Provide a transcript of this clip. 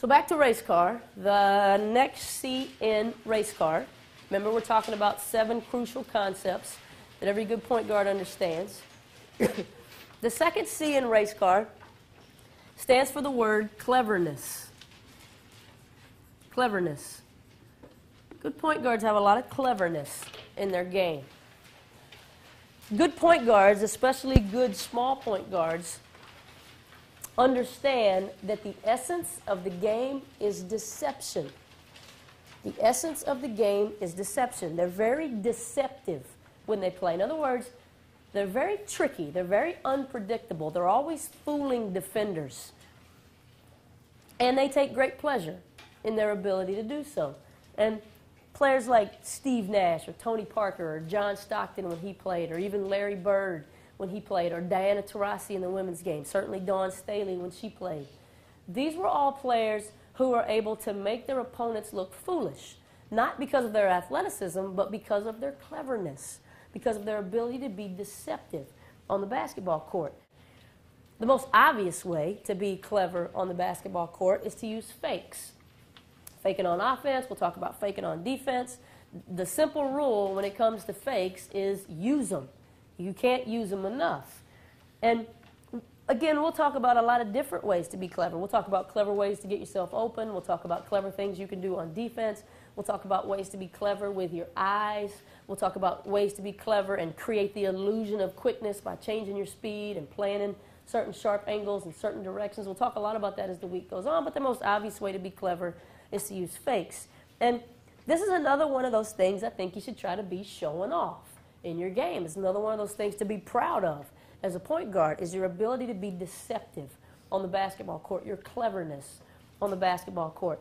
So back to race car. The next C in race car. Remember, we're talking about 7 crucial concepts that every good point guard understands. The second C in race car stands for the word cleverness. Cleverness. Good point guards have a lot of cleverness in their game. Good point guards, especially good small point guards, understand that the essence of the game is deception. The essence of the game is deception. They're very deceptive when they play. In other words, they're very tricky. They're very unpredictable. They're always fooling defenders. And they take great pleasure in their ability to do so. And players like Steve Nash or Tony Parker or John Stockton when he played, or even Larry Bird when he played, or Diana Taurasi in the women's game, certainly Dawn Staley when she played. These were all players who were able to make their opponents look foolish, not because of their athleticism, but because of their cleverness, because of their ability to be deceptive on the basketball court. The most obvious way to be clever on the basketball court is to use fakes. Faking on offense, we'll talk about faking on defense. The simple rule when it comes to fakes is use them. You can't use them enough. And again, we'll talk about a lot of different ways to be clever. We'll talk about clever ways to get yourself open. We'll talk about clever things you can do on defense. We'll talk about ways to be clever with your eyes. We'll talk about ways to be clever and create the illusion of quickness by changing your speed and planning certain sharp angles in certain directions. We'll talk a lot about that as the week goes on, but the most obvious way to be clever is to use fakes. And this is another one of those things I think you should try to be showing off in your game. It's another one of those things to be proud of as a point guard, is your ability to be deceptive on the basketball court, your cleverness on the basketball court.